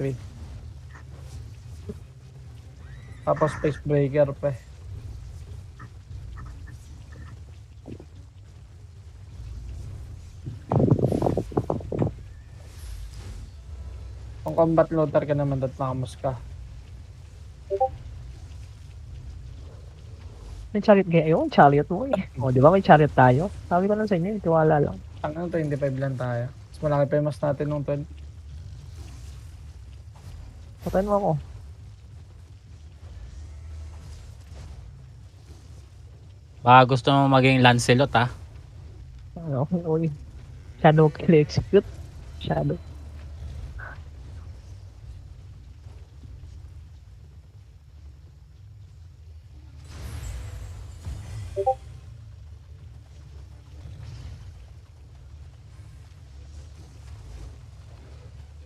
3. Tapos space breaker pa eh. Kung combat looter ka naman at nakamos ka. May chariot kaya yung chariot mo eh. O, di ba may chariot tayo? Sabi ko lang sa inyo, tiwala lang. Ang ano, 25 lang tayo. Mas malaki pa yung mas natin nung 12. Patayin mo ako. Baka gusto mo maging Lancelot ha. Ano, uy. Shadow kill execute. Shadow.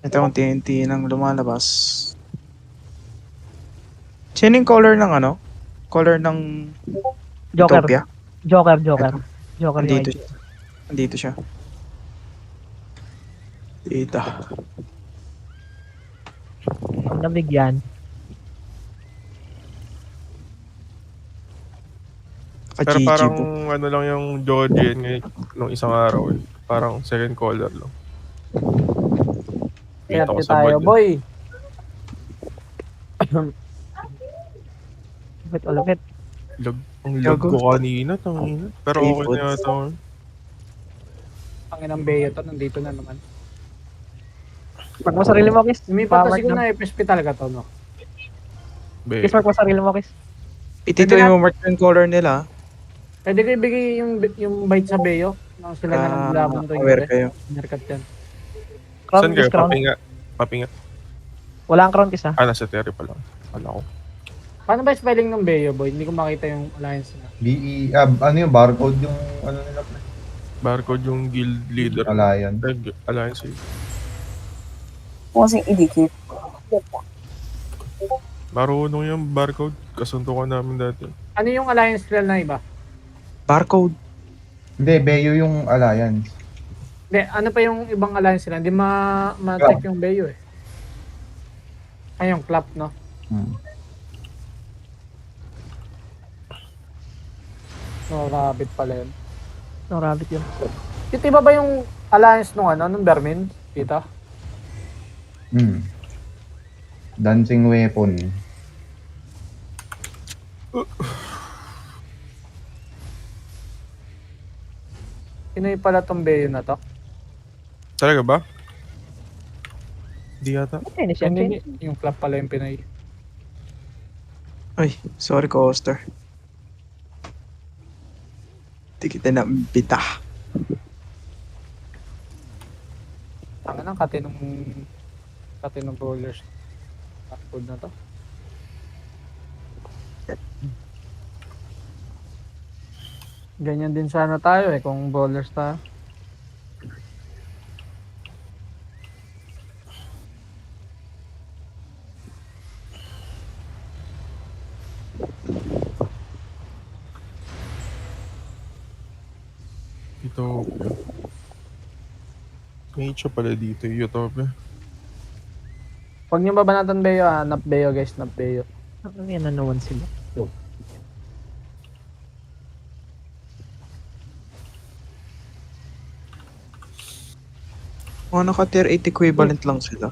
Ito yung TNT nang lumalabas. Sino yung color ng ano? Color ng Joker. Utopia? Joker. Ito. Joker yung Andito ID. siya. Andito siya. Dito. Ang nabigyan. Pero Ka-GG parang po. ano lang yung Jojen ngayon nung isang araw eh. Parang second caller lang. Kaya Kita ko sa tayo, bad. boy. Lupit o lupit. Ang lag Gago. ko kanina, tangina. Pero Three okay na foots. yata ako. Ang inang Beo to, nandito na naman. Pag mo sarili mo, Kiss. Lumipat na Pa-mark siguro na. na FSP talaga to, no? Kiss, mark mo sarili mo, Kiss. Itito Pwede yung mark yung color nila. Pwede ko ibigay yung bite sa Beo. Nang sila na naglaban to Aware kayo. Nerkat yan. Crown, Saan Kiss, kayo? crown. Papinga. Papinga. Wala ang crown, Kiss, ha? Ah, nasa Terry pa lang. Kala ko. Paano ba yung spelling ng Beo, boy? Hindi ko makita yung alliance na. Ano yung barcode yung ano nila pre? Barcode yung guild leader. Alliance. Alliance eh. Kung kasing idikit. Marunong yung barcode. Kasuntukan namin dati. Ano yung alliance nila na iba? Barcode. Hindi, Beyo yung Alliance. Hindi, ano pa yung ibang alliance nila? Hindi ma-check yung Beo eh. Ay, yung clap, no? No, rabbit pala yun. No, rabbit yun. Tito, iba ba yung alliance nung ano, nung Vermin? Tita? Dancing weapon. Pinoy pala tong Beo na to. Talaga ba? Hindi yata. Finish yan, Hindi, finish. yung clap pala yung Pinoy. Ay, sorry co-hoster. Di kita na bita. Tanga ng katinong brawlers. Food na to. Ganyan din sana tayo eh kung brawlers tayo. Utopia. May itcha pala dito yung Utopia. Huwag niyo babanatan Beo ah. Nap Beo guys, nap Beo. Ano yan, nanawan sila. Mga naka-tier 8 equivalent lang sila.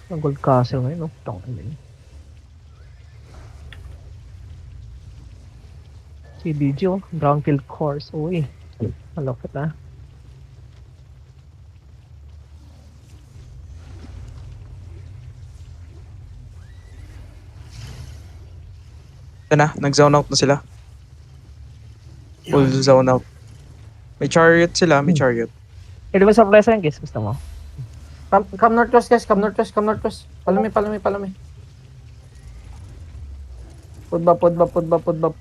Ang gold castle ngayon, no? Tangin na yun. CDG, oh. Brownfield course. Uy. Malapit, ah. Ito na, nag-zone out na sila. Full zone out. May chariot sila, may chariot. Eh, di ba surprise yan, Kiss? Gusto mo? Come northwest guys, come northwest, come northwest. Palami. Pudba.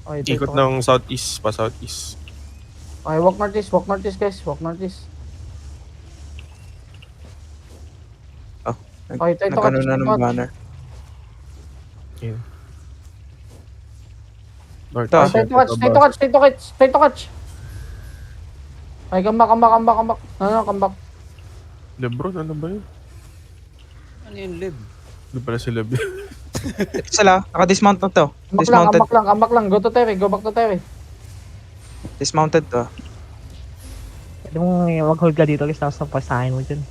Okay, Ikot ng southeast pa southeast. Okay, walk northeast guys, walk northeast. Oh, Okay, tayo nagkano catch, na ng catch. banner. North Ta. east, Stay to catch. Ay, come back. Ano, come back. Lebron, ano ba yun? Ano yung lib? Hindi pala si Leb. Ito sila, naka-dismount na to. Dismounted. Come back lang. Go back to Terry. Dismounted to. Pwede mong mag-hold ka dito, guys, tapos napasahin mo dyan.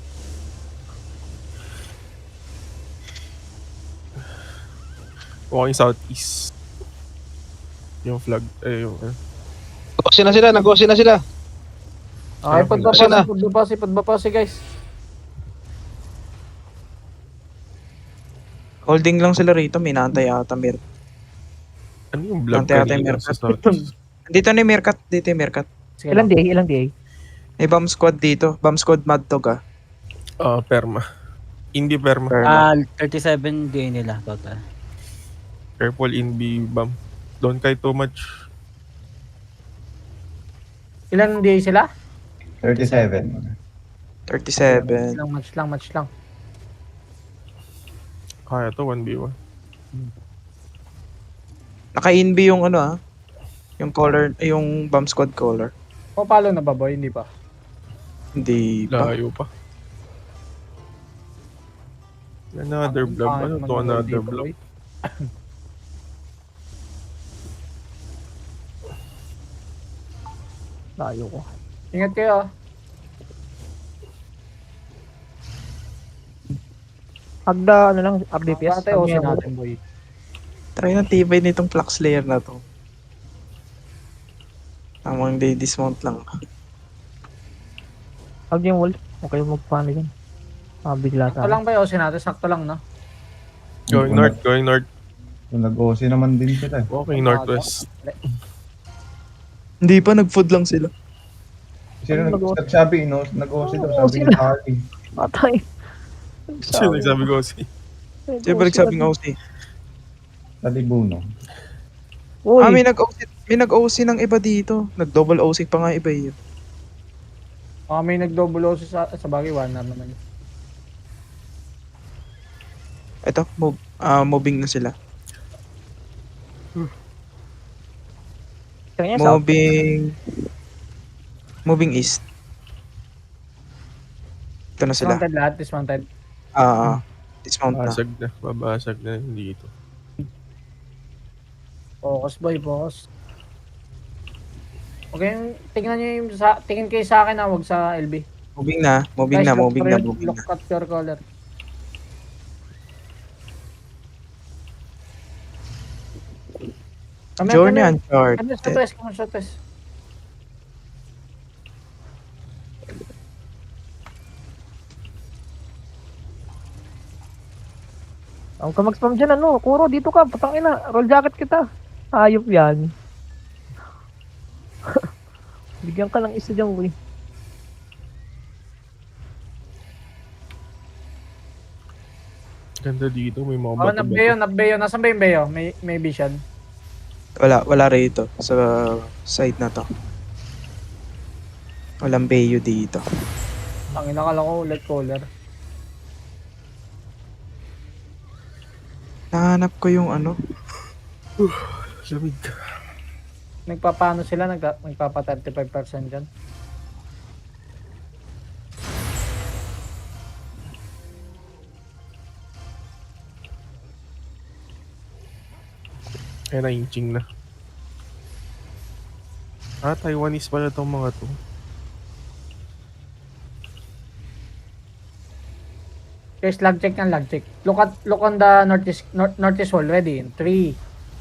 Walking southeast. Yung flag, yung... Nag-OC na sila. Okay, Sana. pagbaposi, guys. Holding lang sila rito, may naantay yata Mirkat. Ano yung vlog Ante ate kanina Mercat. sa southeast? Dito na yung Mirkat, dito yung Mirkat. Sige Ilang lang. DA? May bomb squad dito, bomb squad Mad Dog ah. Perma. Hindi perma. Perma. 37 day nila total. Careful in B bomb. Don't kite too much. Ilan day sila? 37. 37. Match lang. Kaya to 1v1. Naka-inb yung ano ah. Yung color, yung bomb squad color. O, palo na ba, boy? Hindi pa. Hindi pa. Layo pa. Another blob. Ano to another blob? Layo ko. Ingat kayo, ah. Agda, ano lang, DPS. Patay osin natin, boy. Try na tibay nitong flux layer na to. Tamang day dismount lang. Pag yung wall, okay magpano yan. Bigla Sakto lang ba yung osin natin? Sakto lang, no? Going north, going north. Kung nag-OC naman din sila. Walking northwest. Hindi pa, nag-food lang sila. Sino nag-OC? sabi, no? Nag-OC daw, sabi ni Harley. Patay. Sino nagsabi ko si? Siyempre nagsabing OC. Talibuno. Uy, May nag-OC ng iba dito. Nag-double OC pa nga iba yun. May nag-double osin sa bagay, one naman. Ito, moving na sila. kanya south. Moving east. Ito na sila. Dismounted lahat, dismounted. Dismount na. Babasag na. Babasag na yung dito. Focus, boy, focus. Okay, tingnan nyo yung tingin kayo sa akin, wag sa LB. Moving na. Look at your color. Journey Kami Uncharted. sa test. Ang ka mag-spam dyan, ano? Kuro, dito ka. Patangina. Roll jacket kita. Hayop yan. Bigyan ka lang isa dyan, boy. Ganda dito. May mga Oh, bato-bato. nabbeyo. Nasaan ba yung beyo? May vision. Wala rito sa side na to. Walang bayo dito. Tangina ka lang ko ulit color. Nahanap ko yung ano. Lamig. Nagpapano sila? Nagpapa 35% dyan. Kaya na-inching na. Taiwanese pala itong mga to. Guys, lag check. Look on the northeast wall. Ready? 3,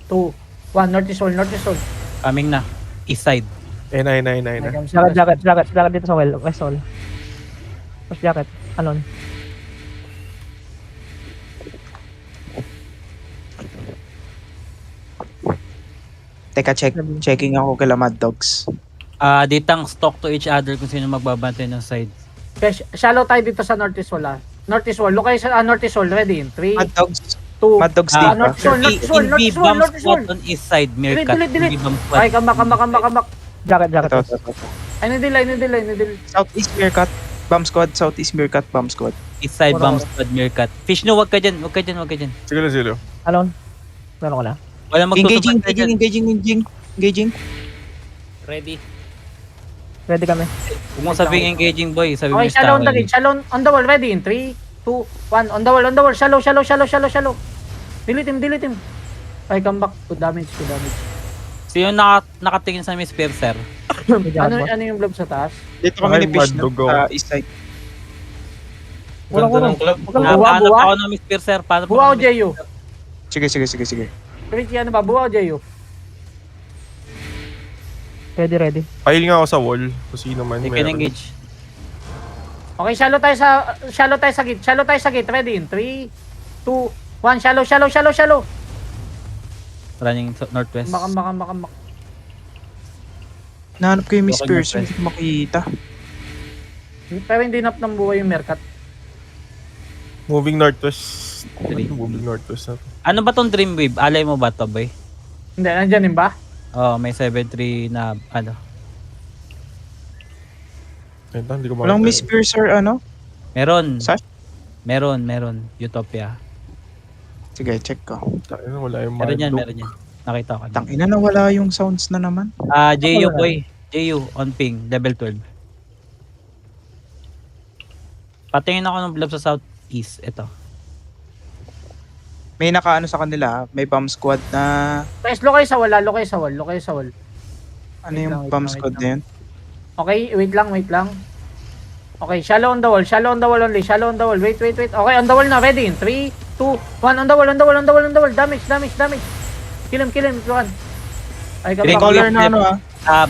2, 1. Northeast wall. Coming na. East side. Nine. Jacket dito sa well. West wall. West jacket. Anon. Teka, checking ako kila Mad Dogs. Ditang stock to each other kung sino magbabantay ng side. Guys, shallow tayo dito sa northeast wall. Northeast wall. Look kayo sa northeast wall. Ready? 3, Mad Dogs. 2, Mad Dogs Ah, dito. northeast wall. Invi bomb squad on east side. Mirkat. Delete. Invi bomb squad. Ay, kambak. Jacket. Ito. Ay, nidil. Southeast Meerkat. Bomb Squad. Southeast Meerkat. Bomb Squad. East side Wala. bomb squad. Mirkat. Fish no, wag ka dyan. Sige lang sila. Anon. Meron ko na. Walang magsusuport ka dyan. Engaging. Ready. Ready kami. Huwag mong sabing engaging boy. Sabi mo Okay, shallow on the gate. Shallow on the wall. Ready in 3, 2, 1. On the wall, on the wall. Shallow. Delete him. Okay, come back. Good damage. Sino nakatingin sa Miss Piercer? May jacket boss. Ano yung blob sa taas? Dito kami Ay, ni Fish mad dog no, ako. sa east side. Kurang. Napahanap buwa? ako ng Miss Piercer. Paano ba Buwa o kami- Jeyo? Sige. Ricky, ano ba? Buwa o Jeyo? Ready. Pile nga ako sa wall. Kung sino man. They can meron. engage. Okay, shallow tayo sa gate. Ready in 3, 2, 1. Shallow. Running northwest. Baka. Nahanap ko yung Miss Okay, Pierce, my hindi ko makita. Pero hindi nap ng buhay yung Mercat. Moving northwest. Three. Moving northwest na. Ano ba tong Dreamwave? Alay mo ba to, boy? Hindi, nandyan din ba? Oh, may 7-3 na ano. Ito, hindi ko Walang makita. Miss Pierce or ano? Meron. Sash? Meron. Utopia. Sige, check ko. Tayo, wala yung Meron yan. mad dog. Nakita ko. Tangina na wala yung sounds na naman. JU boy. JU on ping. Level 12. Patingin ako ng blob sa southeast. Ito. May nakaano sa kanila, may bomb squad na... Guys, lokay sa wall. Ano yung Wait bomb lang, squad wait na yun? Okay, wait lang. Okay, shallow on the wall only. Shallow on the wall. Wait. Okay, on the wall na. Ready in 3, 2, 1. On the wall. Damage. Kill him. Lukan. Ay, May Dream color Wave na ano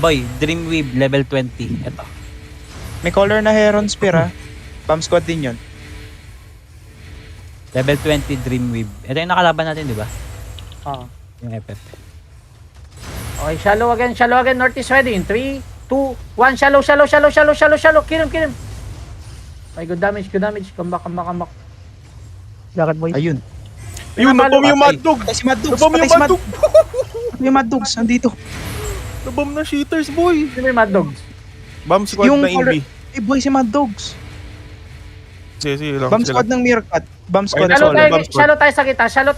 boy. Dreamweave level 20. Ito. May color na Heron Spear Bomb squad din yun. Level 20 Dreamweave. Ito yung nakalaban natin, di ba? Oo. Yung effect. Okay, shallow again. Northeast ready in 3, 2, 1. Shallow. Kill him. Ay, good damage. Come back. Jacket boy. Ayun. Ayun, nabom yung mad dog. Patay si Mad Dogs. Nabom yung mad dog. Yung Mad Dogs, nandito. Nabom na cheaters, boy. Sino yung Mad Dogs? Bomb squad Yung na color... Invi. Eh boy, si Mad Dogs. Sige lang. Bomb sige squad lang. ng Meerkat. Bomb squad Ayun, solo. Bomb squad. Shallow tayo sa gitna. Shallow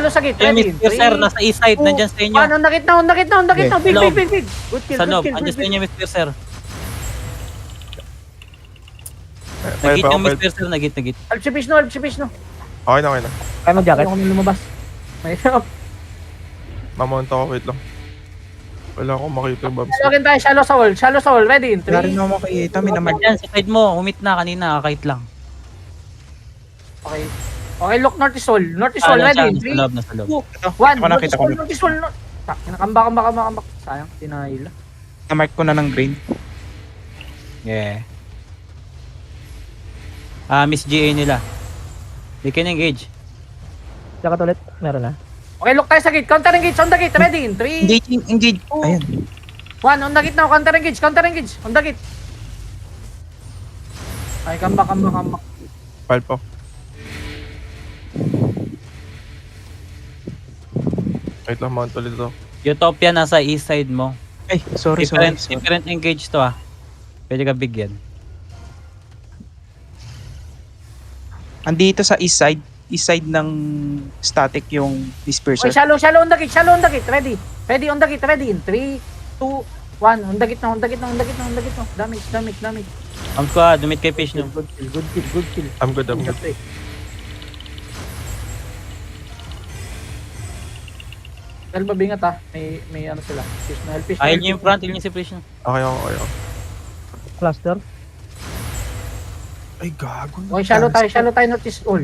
sa gitna. Yung Ready Miss in Piercer 3, nasa east side. Nandyan sa inyo. on the gitna. Big. Good kill. Sa loob. Nandyan sa inyo Miss Piercer. Pile Nagit pa ako, yung Miss pile. Piercer. Nagit. Help si Bishno. Okay na. Kaya mag-jacket. Ayaw kami lumabas. Mahirap. Mamount ako, wait lang. Wala akong makita yung bomb squad. Shallow tayo. Shallow sa wall. Ready in Wala rin 3. ako makikita. May naman. Nandyan sa side mo. Humit na kanina. Kakait lang. Okay, look Northeast wall. Ready in 3, 2, 1. Nasa loob. Nakita ko. Northeast wall. Kambak. Sayang, tinahila. Na-mark ko na ng green. Yeah. Miss GA nila. They can engage. Jacket ulit. Meron na. Okay, look tayo sa gate. Counter engage on the gate. Ready in 3, Engage. Ayan. 1. On the gate now. Counter engage. On the gate. Ay, kambak. Pile pa. Wait lang, mount ulit ito. Utopia nasa east side mo. Ay, sorry. Different engage to Pwede ka bigyan. Andito sa east side ng static yung disperser. Okay, shallow on the gate. Ready on the gate. Ready in 3, 2, 1. On the gate now. Damage. Squad, dumit kay Fish no. Good kill. I'm good. Dahil babingat may ano sila. Fish na. Ayun yung front, yun yung si Fish no. Okay ako. Cluster. Ay, gago. Okay, shallow tayo. Northeast wall.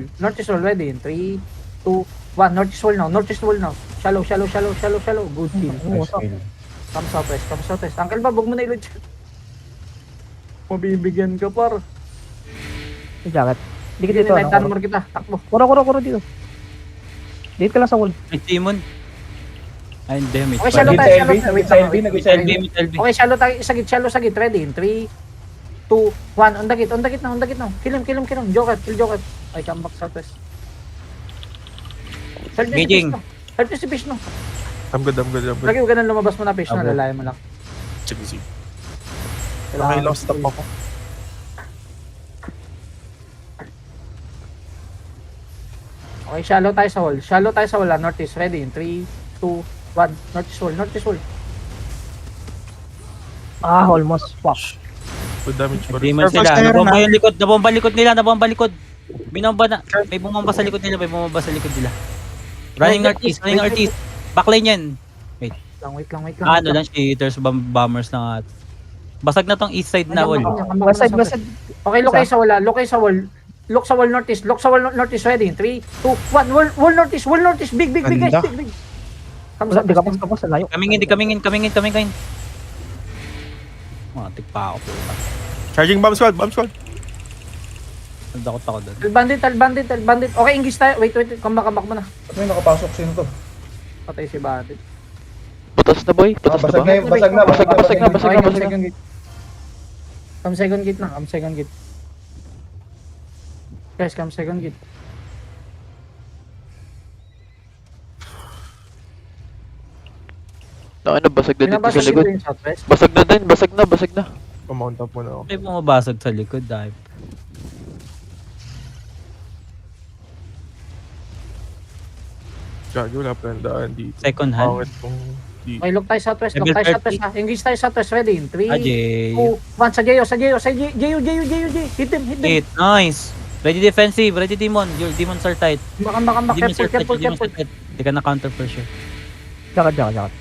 Ready in 3, 2, 1. Northeast wall now. Shallow. Good kill. Nice kill. Come southwest. Uncle Bob, huwag mo na ilod dyan. Mabibigyan ka par. May jacket. Dikit Dito, dito. tanmar kita. Takbo. Kuro dito. Dito ka lang sa wall. Ay, Timon. Ay, hindi. May Okay, shallow tayo. Wait lang. LB. Okay, shallow sa gate. Ready in 3, 2, 1. On the gate now. Kill him. Joker. Ay, come back southwest. Engaging. Help si Fish no. I'm good. Lagi huwag ka nang lumabas mo na Fish no. Lalayan mo lang. Sige. Kailangan- Okay, lost stop ako. Okay, shallow tayo sa wall. Northeast. Ready in 3, 2, 1. Northeast wall. Almost. Fuck. Good damage pa rin. Demon Purple sila. Slayer Nabomba na. yung likod. Nabomba likod nila. Nabomba likod. Binomba na. May bumomba sa likod nila. May bumomba sa likod nila. Running northeast. Running northeast. Backlane yan. Wait lang. Ano lang, cheaters, bombers na. Basag na tong east side na wall. West side, west side. Okay, look kayo sa wall. Look kayo sa wall. Look sa wall northeast. Look sa wall northeast. Ready? 3, 2, 1. Wall northeast. Wall northeast. Big guys. Ganda. Big. Wala, di kapos sa layo. Coming in. Matik pa ako. Puta. Charging bomb squad. Nagdakot ako doon. Tell bandit. Okay, engage tayo. Wait. Come back mo na. Ba't may nakapasok? Sino to? Patay si bandit. Butas na boy, Ah, basag na yun, basag na. Okay, come second gate. Come second gate. Guys, come second gate. ano, basag na dito Pinabasa sa likod. dito yung southwest. Basag na din, basag na. Pamount up muna ako. May bumabasag sa likod dahil. Gago, wala pa yung daan dito. Second hand. Pangit kung dito. Okay, look tayo southwest. Level 30. Ha. Engage tayo southwest. Ready? 3, Ajay. 2, 1. Sa Jeyo. Hit him. Hit. Nice. Ready defensive. Ready demon. Your demons are tight. Baka. Demons are tight. Careful. Demons are tight. Hindi ka na counter for sure. Jakat.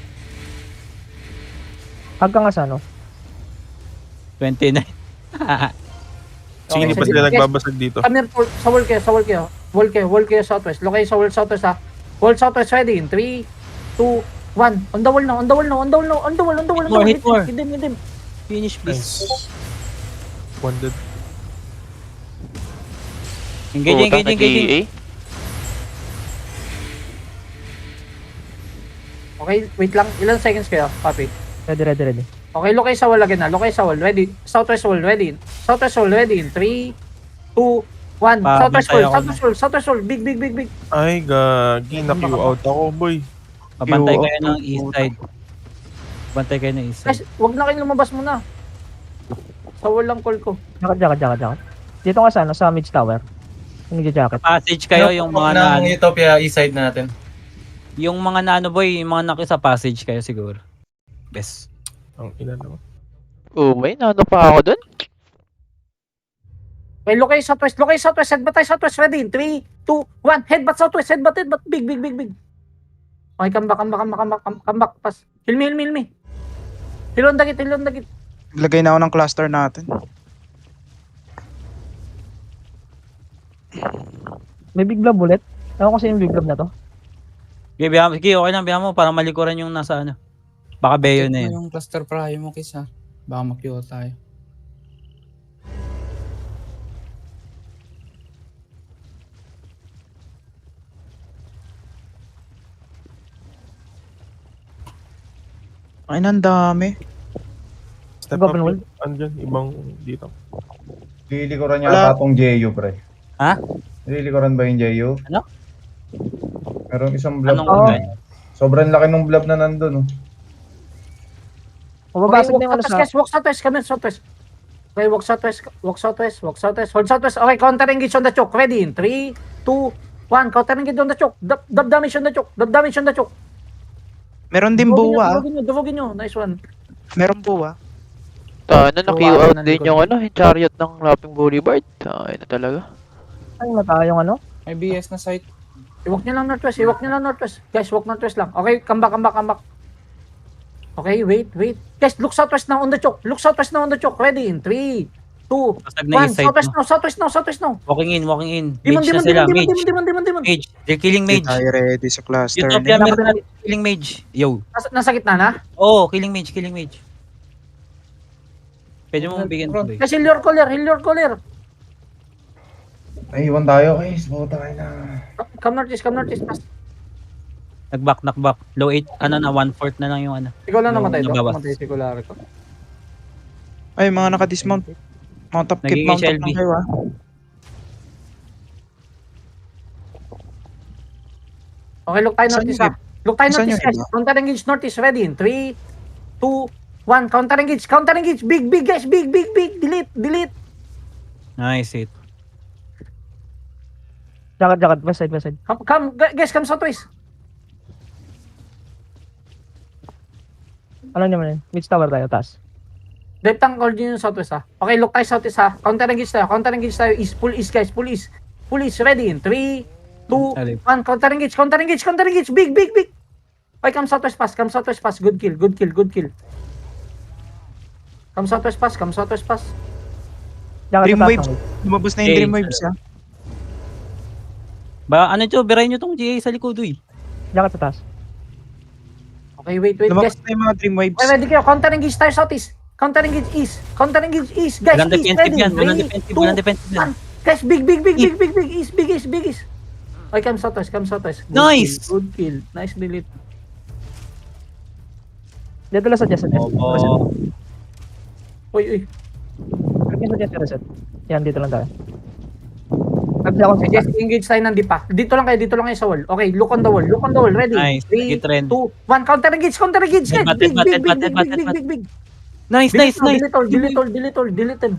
Hanggang nga sa ano? 29. Sige, hindi pa sige. sila Yes. nagbabasag dito. Come here, sa wall kayo southwest. Look kayo sa wall southwest ha. Wall southwest ready? 3, 2, 1. On the wall now. Hit more. Hit them. Finish please. Nice. Wounded. Engaging. Okay, wait lang. Ilan seconds kayo, Papi? Ready. Okay, look kayo sa wall again ha. Look kayo sa wall. Ready? Southwest wall ready? 3, 2, 1. Southwest wall. Big. Ay, gagi. Na-Q out ako, boy. Pabantay kayo ng east side. Guys, wag na kayong lumabas muna. Sa wall lang call ko. Jakat. Dito nga sa ano, sa mid tower. Yung jacket. Passage kayo yung mga na Utopia east side na natin. yung mga na boy, yung mga naki sa passage kayo siguro. Best. Ang ina naman. Oh, may nano pa ako dun. Okay, look kayo southwest. Headbutt tayo southwest. Ready? 3, 2, 1. Headbutt southwest. Headbutt. Big. Okay, come back. Pass. Heal me. Hilon dagit. Lagay na ako ng cluster natin. May big blob bullet. Ewan ko sa yung big blob na to. Okay, okay lang, biya mo para malikuran yung nasa ano. Baka beyo na yun. Yung cluster prayo mo kisa. Baka makiyo tayo. Ay, ang dami. Step Go, up. Pinwell. Andyan, ibang dito. Lilikuran niya Wala. atong Jeyo, pre. Ha? Lilikuran ba yung Jeyo? Ano? Merong isang blob. Anong Oh. online? Sobrang laki ng blob na nandun, oh. Mababasag na yung ano sa... Walk southwest. Come in southwest. Okay, walk southwest. Hold southwest. Okay, counter engage on the choke. Ready? 3, 2, 1. Counter engage on the choke. Dab damage on the choke. Meron din buwa. Duvogin nyo. Nice one. Meron buwa. Na-queue Kawawa out na din likod. yung ano, yung chariot ng Lapping Boulevard. Ay na talaga. Ay, mata yung ano? May BS na site. Iwalk nyo lang northwest. Guys, walk northwest lang. Okay, come back. Okay, wait. Guys, look southwest now on the choke. Ready? 3, 2, Basag na 1. east side no. Southwest now. Walking in. Demon. Mage na sila, mage. Demon. Mage. They're killing Hindi mage. tayo ready sa cluster. Utopia, na. meron na killing mage. Yo. Nasa gitna na? Oh, killing mage. Pwede mo bigyan to, boy. Guys, heal your caller. Ay, iwan tayo, guys. Puta kayo na. Come northeast. Pass. Knockback. Low 8, ano na, 1/4 na lang yung ano. Ikaw lang Yung namatay doon. nabawas. Namatay si Kulari ko. Ay, mga naka-dismount. Mount up, keep Naging mount up HLB. lang kayo, ah. Okay, look tayo Saan northeast yung ha. Look tayo Saan northeast yung guys. iba? Counter engage northeast. Ready? 3, 2, 1. Counter engage. Big guys. Big. Delete. Nice hit. Jacket. West side. Guys, come southwest. Ano naman yun? Mid tower tayo, taas. Depth tank coordinate yung southwest ha. Okay, look tayo southeast ha. Counter engage tayo. Counter engage tayo. East. Full east guys. Full east. Full east. Ready in 3, 2, 1. Counter engage. Counter engage. Counter engage. Big, big, big. Okay, come southwest pass. Come southwest pass. Good kill. Good kill. Good kill. Come southwest pass. Come southwest pass. Jacket Dream sa taas waves. ng Lumabas na yung Okay. dream waves ha. Ba, ano ito, birahin nyo tong GA sa likod, uy. Jacket sa taas. Okay, wait, guys. Lumabas na yung mga dream waves. Okay, ready kayo. Counter engage tayo southeast. Counter engage east. Counter engage east. Guys, Walang east. defensive Ready. yan, walang 3, defensive, 2, walang defensive yan. 1. Guys, big, big, big, big, big, big. East, big, east, big, east. Okay, come southwest. Come southwest. Good Nice! Kill, good kill. Nice delete. Dito lang sa Jesse. Opo. Uy, uy. Reset sa Jesse, reset. Yan, dito lang tayo. Nagsi ako Okay, just engage tayo ng dipa. Dito lang kayo sa wall. Okay, look on the wall. Look on the wall. Ready? Nice. 3, 2, Nag-trend. 1. Counter engage. Counter engage. Guys, Batted, big, big, big, batted, big, batted, big, batted. big, big, big. Nice, nice, nice. Delete all, delete all, delete all, delete all.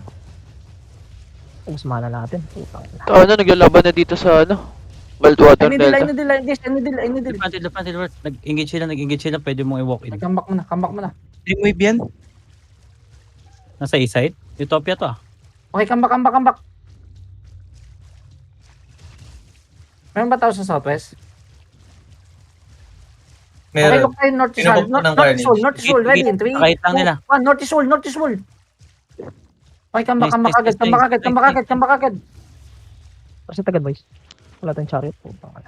Ubus mana natin. Putang ina. Ano, naglalaban na dito sa ano? Wildwater Any delay, Delta. any delay, guys, any delay, any delay. Pantil, nag-engage sila, pwede mong i-walk in. Come back mo na. Dream wave yan. Nasa east side? Utopia to ah. Okay, come back. Meron ba tao sa southwest? Okay, look tayo north is wall. North is wall, ready in 3, 2, 1. Kahit lang nila. North is wall. Okay, come back agad. Come back agad. Reset agad, boys. Wala tayong chariot. Putang ina.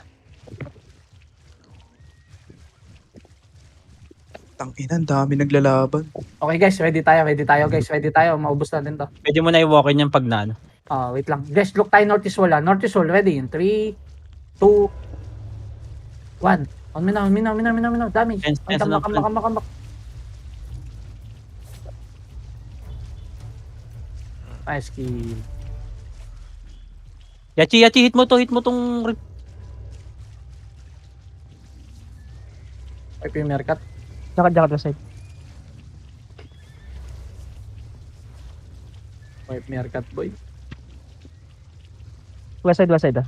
Tangina, ang dami naglalaban. Okay guys, ready tayo guys, maubos natin to. Pwede mo na i-walk in yung pag na ano. Wait lang. Guys, look tayo north is wall ha. North is wall, ready in 3, 2, 1. On minaw. Damage. Fence, Okay, fence, come back. Nice kill. Yachi, hit mo tong... Ay, premier cut. Jacket sa side. Ay, premier cut boy. West side ah.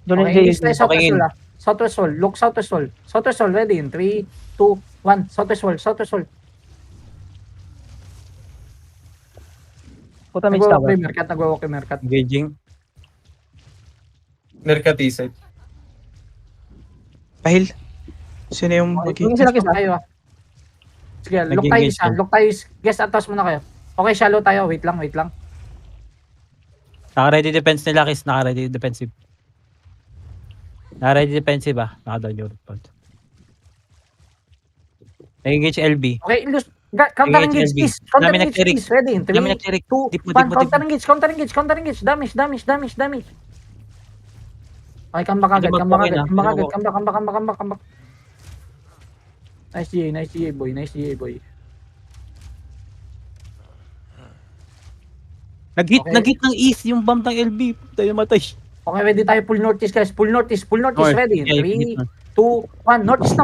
Doon Okay, yung east tayo Okay, southwest wall ha. Southwest wall. Look southwest wall. Southwest wall, ready in 3, 2, 1. Southwest wall. Puta may tower. Nagwawalk premier cut. Engaging. Mercat side. Pahil. Sino yung Yung sila kisa. Tayo ah. Sige, look tayo Nag-engage isa. Look tayo. Guess, atas muna kayo. Okay, shallow tayo. Wait lang. Naka-ready defense nila, Kiss. Naka-ready defensive. Naka-ready defensive ah. Naka-down yung response. Nag-engage LB. Okay, counter engage LB. east. Counter Dami engage nag-clear. east. Ready in 3, Dami nag-clear. 2, Dip mo, 1. dip mo. Counter engage. Damage. Okay, come back agad. Come back. Nice GA boy. Nag-hit Okay. ng east yung bomb ng LB. Tayo matay. Okay, ready tayo. Pull northeast guys. Pull northeast. Ready in Okay, 3, 2, 1. Northeast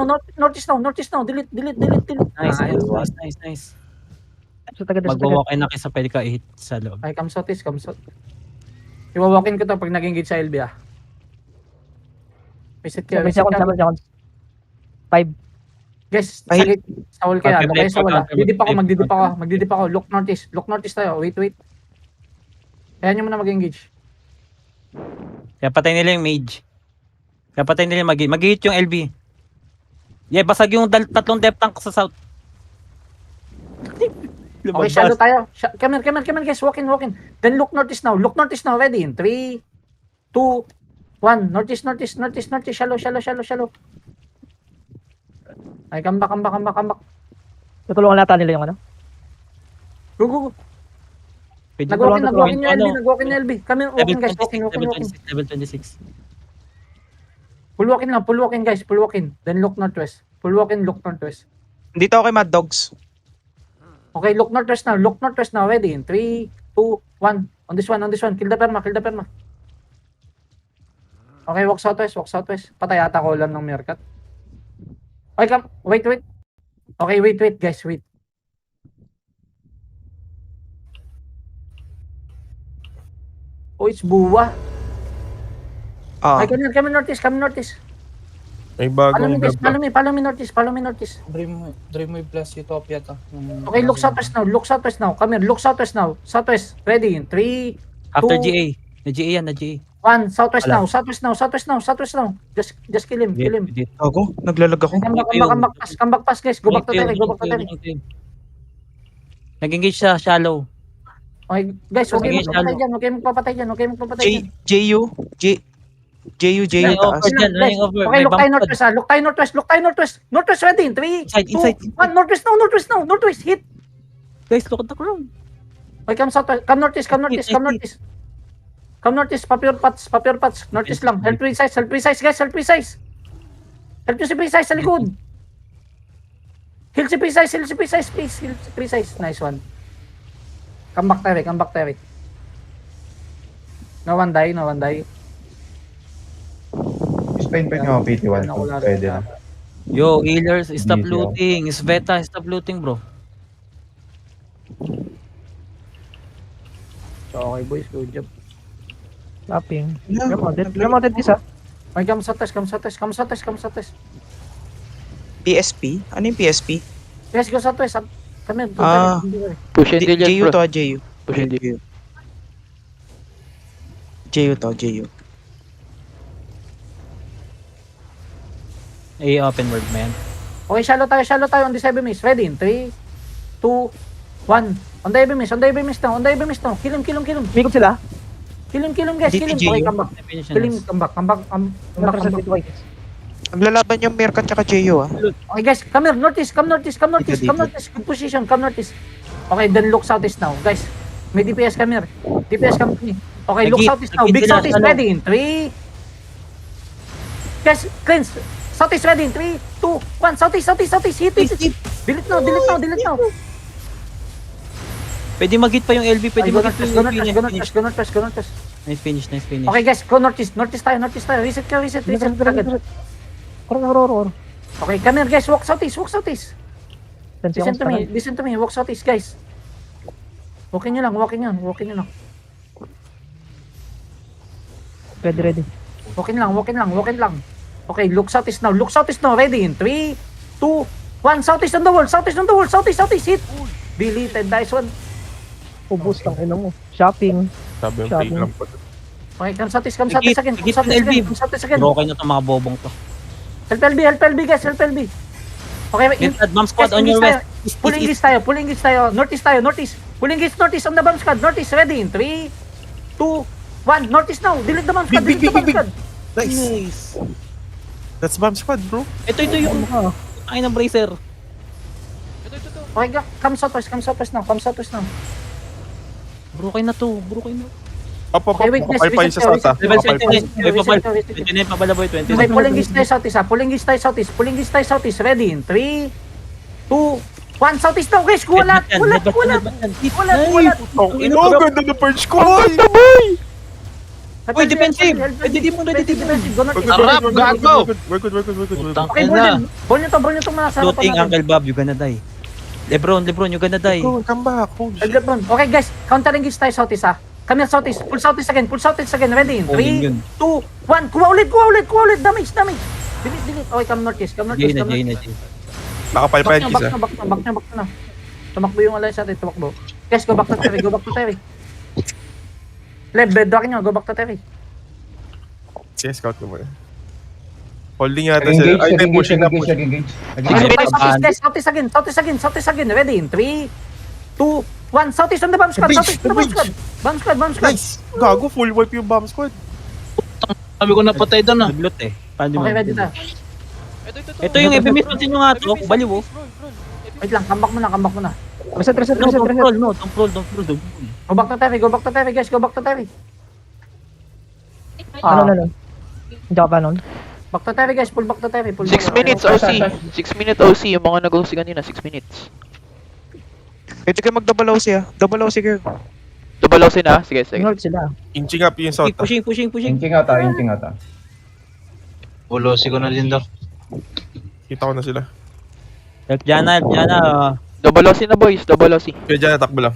now. Delete. Nice. Reset agad. Mag-walk in na Kiss, pwede ka i-hit sa loob. Okay, come south. Iwa-walk-in ko to pag nag-engage sa LB ah. Visit kayo. 7 seconds. 5. Guys, Ay. sa wall kaya. Okay, Sa wall. okay, Magdidip ako. Look northeast tayo. Wait. Kaya nyo muna mag-engage. Kaya patay nila yung mage. Kaya patay nila yung mag-hit yung LB. Yeah, basag yung tatlong depth tank sa south. Okay, shallow tayo. Come here guys. Walk in. Then look northeast now. Ready in 3, 2, 1. Northeast. Shallow. Ay, come back. Tutulungan natin nila yung ano. Go. Pwede Nag-walk-in mo- yung LB. Come here, walk in guys. Level 26. Pull walk in guys. Then look northwest. Look northwest. Dito ako kay Mad Dogs. Okay, look northwest now. Ready in 3, 2, 1. On this one. Kill the perma. Okay, walk southwest. Patay ata ko lang ng Mercat. Okay, come. Wait. Okay, wait guys, wait. Oh, it's buwa. Ah, Ay, come northeast. May bagong blob pa. Follow me northeast. Dreamwave plus Utopia to. Okay, look southwest now. Come here, look southwest now. Southwest, ready? 3, After 2, GA. Na-GA yan, na-GA. 1, southwest Wala. now. Southwest now. Just kill him. Ako, naglalag ako. Come back pass, guys. Go back to Terry. Nag-engage sa shallow. Okay, guys, huwag Sige, kayong magpapatay dyan. JU, Laying taas. over dyan, laying over. Okay, May look tayo bump pad. Look tayo northwest. Northwest ready. 3, Inside. 2, 1. Northwest now. Northwest, hit. Guys, look at the ground. Okay, come southwest. Come northeast. Come northeast. Papier pots. Northeast lang. Help precise, guys. Help precise. Help nyo si precise sa likod. Heal si precise, please. Heal si precise. Nice one. Come back, Terry. No one die. Spain pa nga ako PT1. Pwede na. Yo, healers, stop Easy, looting. Sveta, stop looting, bro. Okay, boys. Good job. Tapping. Yeah, Remoted isa. Okay, come southwest. PSP? Ano yung PSP? Yes, go southwest. Come here. Push and deal yan, JU bro. to, JU. Push and deal. JU. Open world, man. Okay, shallow tayo on this heavy mist. Ready? 3, 2, 1. On the heavy mist now. Kill him. Mikot sila. Kill him, guys. Hindi, Kill him. TJ Okay, yun. come back. Finish Kill him, come back. Naglalaban yung Mercat tsaka JU ah. Okay, guys, come here. Northeast. Good position. Come northeast. Okay, then look southeast now. Guys, may DPS come here. DPS come to me. Okay, look Nag-hit, southeast now. nag-hit Big sila, southeast ano? ready in 3. Guys, cleanse. Southeast ready in 3, 2, 1. Southeast. Hit. Delete now. Pwede mag-hit pa yung LB, pwede Okay, mag-hit pa yung LB. go northwest. Nice finish. Okay, guys, go northeast. Northeast tayo. Reset agad. Or. Okay, come here, guys. Walk southeast. Listen to me. Walk southeast, guys. Walkin nyo lang. Ready. Walkin lang. Okay, look southeast now. Ready in 3, 2, 1. Southeast on the wall. Southeast. Hit. Deleted. Nice one. Ubus lang ina mo. Shopping. Sabi yung Sabi. play lang po. Okay, come southeast again. Higit yung LB. Okay na itong mga bobong to. Help LB, guys. Okay, Hit that bomb squad on your west. Pull English tayo. Northeast. Pull English northeast on the bomb squad. Northeast ready in 3, 2, 1. Northeast now. Delete the bomb squad. Nice. That's bomb squad, bro. Ito yung ay ng bracer. Okay, come southwest now. Bro, kayo na to. Up. Okay, wait, guys, Kapal pa yung sa south ah. Level Kapal pa. 29 pa pala boy, 29. Okay, pulling gis tayo southeast. Ready in 3, 2, 1. Southeast now, guys. Kulat. Oh, ganda na purge ko. Uy, defensive. Pwede di mo. Harap, gago! We're good. Okay, ball nyo to muna sa Looting, Uncle Bob, you gonna die. Lebron, you gonna die. Come back. Holy shit. LeBron. Okay, guys. Counter engage tayo southeast, ha. Come here, southeast. Pull southeast again. Ready in 3, 2, 1. Kuha ulit. Damage. Delete. Okay, come northeast. Jay na. Nakapal pa yung Back kisa. na. Tumakbo yung alliance natin. Guys, go back to Terry. Bed nyo. Go back to Terry. Sige, scout ko muna. Holding yata sila. Ay, hindi, pushing na. Engage. Guys, southeast again. Ready in 3, 2, 1. Southeast on the bomb squad. Bomb squad. Nice. Gago, full wipe yung bomb squad. Kami ko napatay doon ah. Naglot eh. Paano Okay, mo? ready na. Ito yung epimis natin yung nga to. Baliw oh. Wait lang, come back muna. Reset. Don't roll. Go back to Terry, guys. Ano. Hindi ka pa nun. Back to Terry, guys. Pull back to Terry. 6 minutes OC. 6 minute OC. Yung mga nag-OC kanina, 6 minutes. Pwede kayo mag-double OC ah. Double OC kayo. Double OC na? Sige. North sila. Inching up yung south. Ah. Pushing. Inching ata. Ulosi ko na din daw. Kita ko na sila. Help Jana. Double OC na boys. Double OC. Kaya dyan, natakbo lang.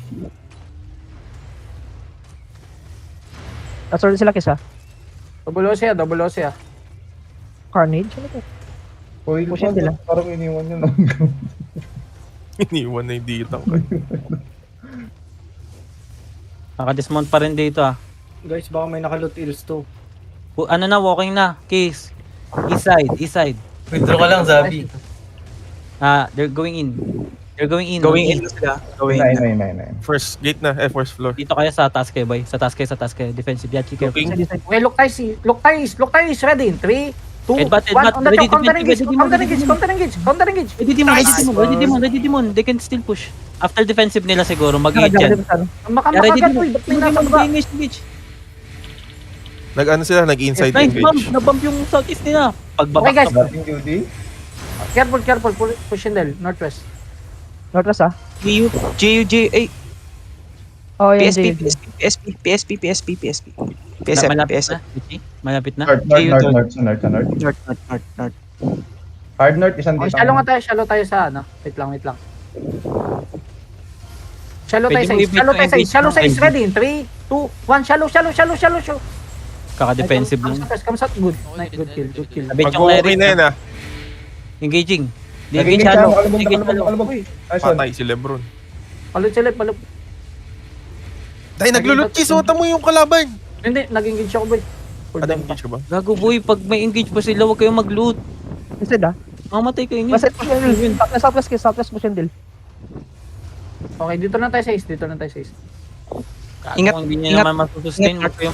Nasort sila kisa. Double OC, ah. Carnage. Ano to? Foil Push pa, nila. parang iniwan yun. Iniwan na yung ditang ko. Nakadismount pa rin dito ah. Guys, baka may nakaloot ills to. Ano na, walking na. Case. East side, east side. Withdraw ka lang, Zabi. They're going in. They're going in. Going in east. na sila. Going Nine, in. nine, nine. First gate na, first floor. Dito kayo sa taas kayo, boy. Sa taas kayo. Defensive. Yeah, chicken. Looking. Okay, look tayo si, look tayo is ready. 3, 2, 1, Headbutt. on the Ready, top, counter engage, defensive, counter ready, engage, counter engage, counter engage. Ready demon. They can still push. After defensive nila siguro, mag-hit Jacket yan. dito sa ano. Makagat to, ba't may nasa baba? Engage. Nag-ano sila, nag-inside Nice bump. engage. Na-bump yung southeast nila. Okay Pagbabak guys, na. Dating Judy. careful, push and del, northwest. Northwest ah. JUJ, ay, Oh, yan, PSP, JD. PSP. PSF, Malapit PSF. na. Malapit na. North. North. Hard north, isang Okay, ditang. shallow tayo sa ano. Wait lang. Shallow Pwede mo i-beat shallow yung size, engage ready. 3, 2, 1, shallow. Kaka-defensive lang. Comes out, good. Nice, good kill. Sabit yung Mag-okay Larry. na yan ah. Engaging. Naging Engage shallow. Engage shallow. kalabog. Ay, son. Patay si Lebron. Palut. Dahil naglulot kiss, suota mo yung kalaban. Hindi, nag-engage ako, boy. Hold Ano on pa. engage ka ba? Gago boy, pag may engage pa sila, huwag kayong mag-loot. Instead ah. Mamatay kayo niyo. Basta push and deal. Southwest push and deal. Okay, dito lang tayo sa east. Ingat, Kung hindi nyo ingat, naman masusustain, huwag kayong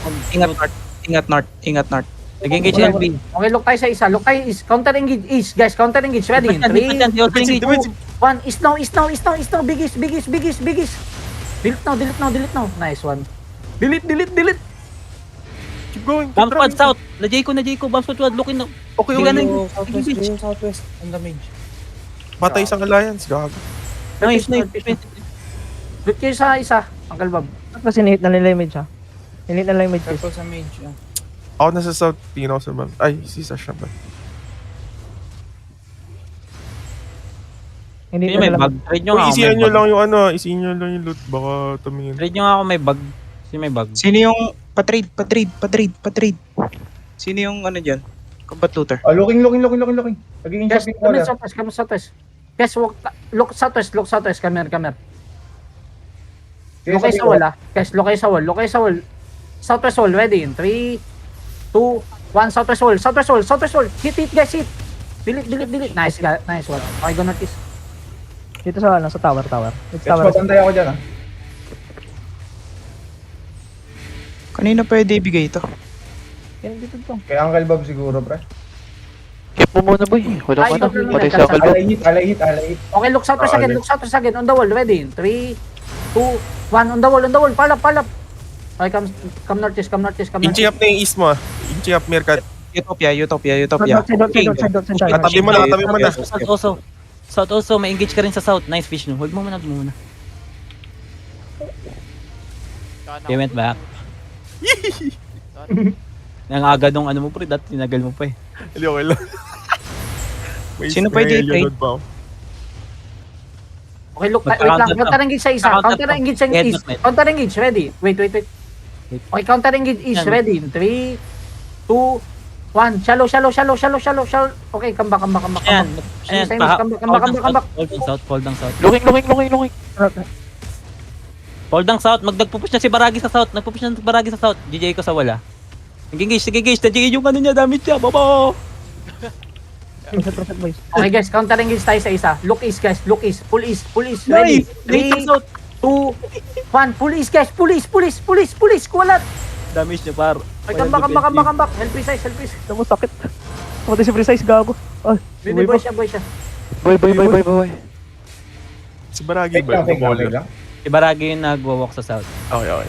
Ingat north. Nag-engage LB. Okay, look tayo sa isa. Look tayo is counter engage. East, guys, counter engage. Ready? 3, 2, Defensive. 1. East now. Biggest. Delete now. Nice one. Delete. Keep going. Bomb squad south. Na Jayco. Bomb squad, looking na. Okay, Hindi ka na Southwest, yung Southwest. Ang damage. patay isang alliance. Gago. Nice. Look kayo sa isa. Uncle Bob. Tapos inihit na nila yung mage ha. Inihit na nila yung mage. Careful sa mage. Ako nasa south, tingin ako sa bang. Ay, si Sasha ba? Inihit Hindi may na nila. bug. Trade nyo nga Kung ako isihan may nyo bug. lang yung ano, isihan nyo lang yung loot. Baka tumingin. Trade nyo nga ako may bug. Kasi may bug. Sino yung patrade? Sino yung ano dyan? Combat looter. Ah, looking. Naging Guys, shopping wala. come southwest. Guys, look southwest. Come here. Look kayo sa wall ah. Guys, look kayo sa wall. Southwest wall, ready? 3, 2, 1, southwest wall. Hit, guys, hit. Delete. Nice one. Okay, go northeast. Dito sa ano, sa tower. It's Let's tower. mabantay ako dyan, ah. Kanina pwede ibigay ito. Yan, dito to. Kay Uncle Bob siguro, pre. Keep mo muna, boy. Wala ka na. Patay sa kalbo. Alay hit. Okay, look southwest again. On the wall, ready? 3, 2, 1, on the wall. Palap. Okay, come northeast. Inching up na yung east mo ah. Inching up, Merkat. Utopia. Side. Katabi mo na. South also, may engage ka rin sa south. Nice fish no. Hold mo muna. They went back. Ang aga nung ano mo pre, dati tinagal mo pa eh. Hindi, okay lang. Sino pwede i-trade? Okay, look, wait lang. Counter engage sa isa. Counter engage sa east. Counter engage, ready? Wait. Okay, counter engage east, ready? 3, 2, 1. Shallow. Okay, come back. Ayan, Come back. Fall down south. Looking. Fall down south, nagpupush na si Baragi sa south. GJ ko sa wala. Nag-engage. Na-GJ yung ano niya, damage niya. Baba! Boys. Okay, guys, counter engage tayo sa isa. Look east, guys. Pull east. Ready? Nice! 3, 2, 1. Pull east, guys. Pull. Kuwalat. Damage niya par. Okay, come back. Help precise. Ito mo, sakit. Pati si Precise, gago. Ay, Boy siya. Boy. Si Baragi Fake ba? lang. Baller. Si Baragi yung nag-walk sa south. Okay.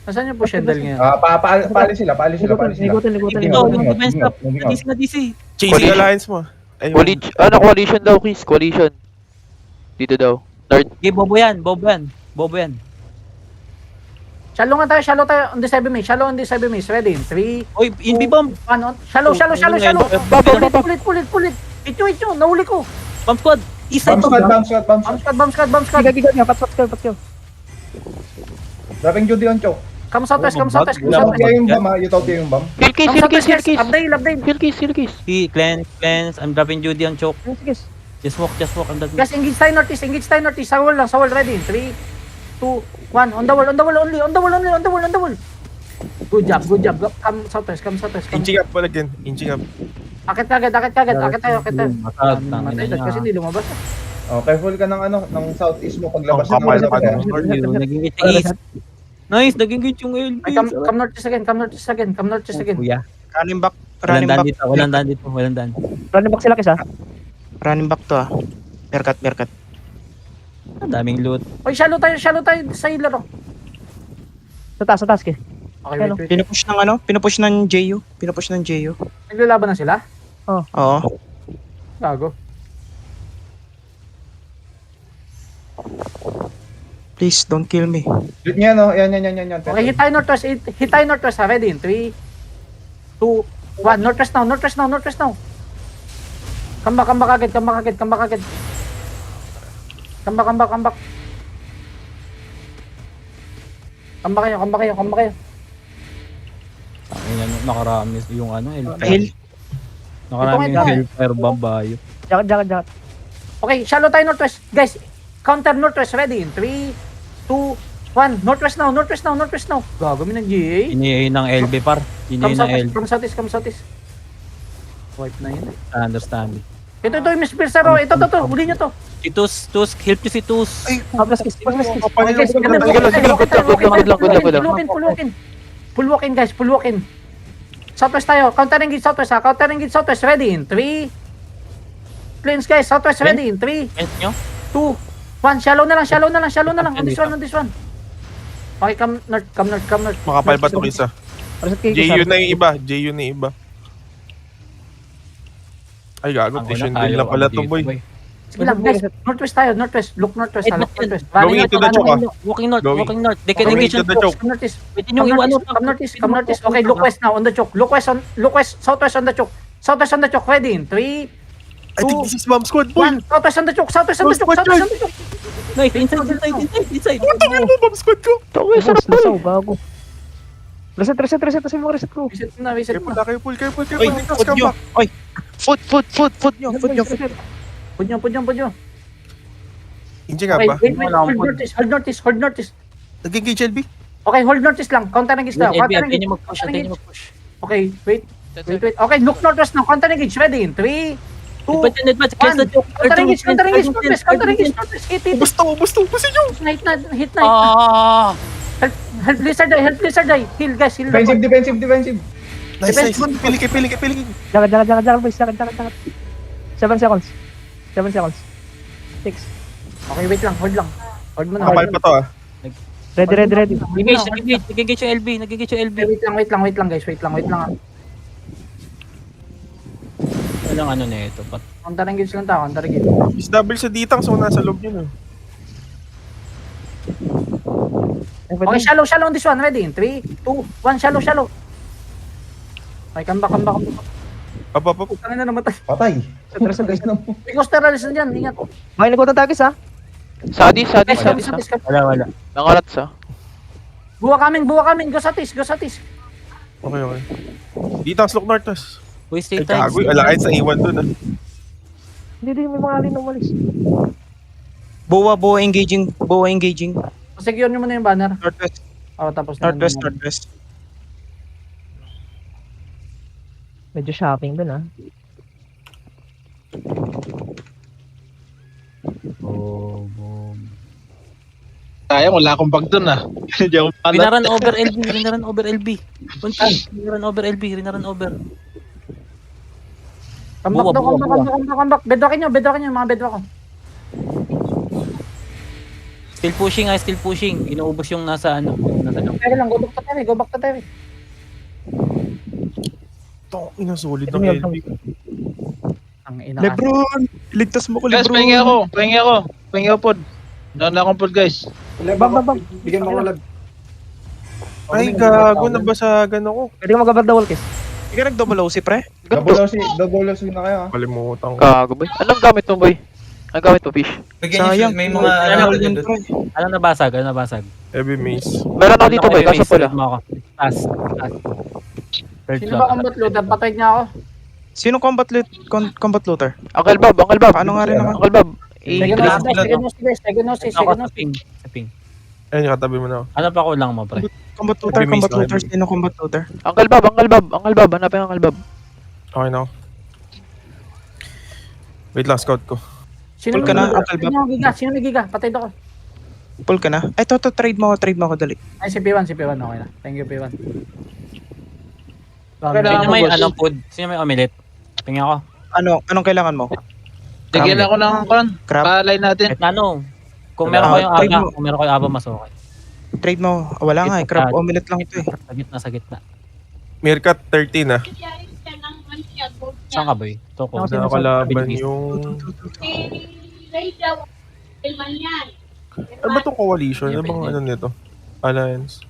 Nasaan yung push and del ngayon? Ah, paali sila. Nigutin. Ito, nag-defense up. DC. Chasing alliance mo. Ayun. Coalition daw, Chris. Coalition. Dito daw. North. Okay, bobo yan. Shallow tayo. On the 7 minutes. Ready? 3, Oy, inbi bomb. 1. Shallow. Pull it. Ito. Nahuli ko. Bomb squad. East side Bomb bomb. squad. Giga, patspot kayo. Dropping Judy on choke. Come southwest, come southwest, come Utaw southwest. tiya yung bomb ha. Utaw tiya yung bomb. Heal case, Come heal case, southwest, heal guys. case. Abday, abday. Heal case. Cleanse. I'm dropping Judy on choke. Sige. Just walk. I'm done. Guys, engage tayo northeast, engage tayo northeast. Sa wall lang, sa wall. Ready? 3, 2, 1. On the wall only. On the wall. Good job. Come southwest, come. Inching up pala again. Inching up. Akit kagad. Akit tayo. Matag, tangin Matay na kasi niya. hindi lumabas. Okay, full ka ng ng southeast mo paglabas Oh, ng kapal ano, pa kaya. Yun, naging hit yung east. Nice, naging hit yung LB. Ay, come northeast again. Kuya. Running back. Walang Running daan back. dito. Walang daan. Running back sila, Kes, ha? Running back to ah. Merkat. Ang daming loot. Oy, shallow tayo sa healer. Oh. Sa taas, Kes. Okay, Hello. wait. Pinupush ng JU. Naglalaban na sila? Oo. Gago. Please, don't kill me. Hit niya, no? Yan. Okay, hit tayo northwest. Ha? Ready? 3, 2, 1. Northwest now. Come back agad. Come back. Come back kayo. Ang ano, nakarami yung ano, Heal. nakarami Ito yung nga. hellfire babayo. Jacket. Okay, shallow tayo northwest. Guys, counter northwest. Ready? 3, 2, 1. Northwest now. Gago, may ng GA. Iniyayin ng LB par. Iniyayin ng LB. Come southeast. Wipe na yun. Understand. Ito, Miss Pilsaro. Ito. Huli nyo to. Si Tus, help nyo si Tus. Hablas, Kes. Kapal Okay, guys, yung ganun, Good lang. Full walk in, guys. Southwest tayo. Counter engage southwest. Ready? In 3. Planes, guys. Southwest ready. In 3, Fence nyo? 2, 1. Shallow na lang. On this one. Okay, come north. Makapal pa itong isa. Reset kayo, Kes. JU na yung iba. Ay, gago. Ang Vision wala, din na ayaw pala ako to, dito, boy. Sige lang, guys. Northwest tayo. Look northwest. Going into the choke, ah. Walking north. They can Going engage into on the choke. choke. Come northeast. Pwede nyo iwan. Come northeast. Okay, look west now on the choke. Look west, southwest on the choke. Ready? In 3, I think this is Bomb Squad, boy. 1. Southwest on the choke. Nice, inside. Putang ina mo, Bomb Squad ko. Lasaw, gago. Reset. Kasi mo reset ko. Visit na. Careful. Oy, Nitas, foot come nyo. back. Oy. Foot nyo. Pud nyo. Inching up, Okay, ba? wait. Hold northeast. Nag-engage LB? Okay, hold northeast lang. Counter engage lang. LB, antayin nyo mag-push. Okay, wait. Okay, look northwest now. Counter engage. Ready? In 3, 2, Advance, cleanse the choke. Counter engage. Northwest. Hit. Ubus to, ubusin nyo. Hit na. Ah! Help Blizzard die. Heal, guys. Heal. Defensive. Nice. Pili ka. Jacket, boys. Jacket. 7 seconds. 6. Okay, wait lang. Hold mo na. Kapal pa to, ah. Ready. Nag-engage yung LB. Wait lang, guys. Wait lang. Walang ano na ito. Counter engage lang tao. Counter engage. Is double sa ditang, so nasa loob yun, ah. Okay, shallow on this one. Ready? In 3, 2, 1. Shallow. Okay, come back. Up. Putangin na namatay. Patay. Reset. May costeral na dyan. Ingat. Bakit nagutan tayo, Kes, ha? Sadis. Wala. Nangarats ah. Buwa kami. Go sa tis. Okay. Ditang, look northwest. Uy, stay Ay, tight. gago. Alakit sa iwan dun, ah. Hindi, may mga alin umalis. Boa engaging. Secure nyo muna yung banner. Northwest. Tapos na. Northwest. Medyo shopping dun, ha? Sayang, wala akong bag dun ah. Hindi ako palat. Rinaran over LB. Punta. Rinaran over. Come back. Bedrockin nyo. Mga bedrock ko. Still pushing. Inuubos yung nasa ano. Pero lang. Go back to Terry. Tong ina, solid ng LB. Ang ina. Lebron! Iligtas mo ko, Guys, Lebron! pahingi ako pod. Doon na akong pod, guys. Bang. Bigyan mo ko lab. Ay, gago. Nabasagan ako. Pwede ka mag-abag the wall, Kes. Hindi ka nag-double OC, pre? Double OC na kayo, ha? Kalimutan ko. Gago boy. Anong gamit mo boy? Ang gamit mo, fish. Sayang. May mga Ano nabasag? Ano nabasag? Heavy maze. Meron ako dito, boy. Kaso pala. Mo ako. Taas. Taas. Third Sino floor. ba combat looter? Patay niya ako. Sino combat looter? Uncle Bob, Uncle Bob. Paano nga rin naman? Uncle Bob. Second nose, second nose, guys. Second nose, Ako second sa nose. ping. Sa ping. Ayun, yung katabi mo na ako. Ano pa kulang mo, pre? Combat looter, Heavy maze combat lang, looter. heavy. Sino combat looter? Uncle Bob, Uncle Bob. Uncle Bob. Hanapin ang Uncle Bob. Okay na ako. Wait lang, scout ko. Sino Full ka na, may- Uncle Bob? Sino may giga? Sino may giga? Patay daw ko. Pull ka na? Ay, to, trade mo ako, dali. Ay, si P1, si P1. Okay na. Thank you, P1. Sino may ano food? Sino may omelet? Tingnan ko. Anong kailangan mo? Tigyan ako ng kon. Crab? Palay natin. Kahit na ano. Kung meron kayong trade aba, mo. kung meron kayong aba, mas okay. Trade mo. Wala nga eh, crab omelet lang ito eh. Sa gitna, sa gitna. Meerkat 13 ah. Saan ka, boy? Ito ko. Sa kalaban yung... Ano ba itong coalition? Ano bang ano nito? Alliance.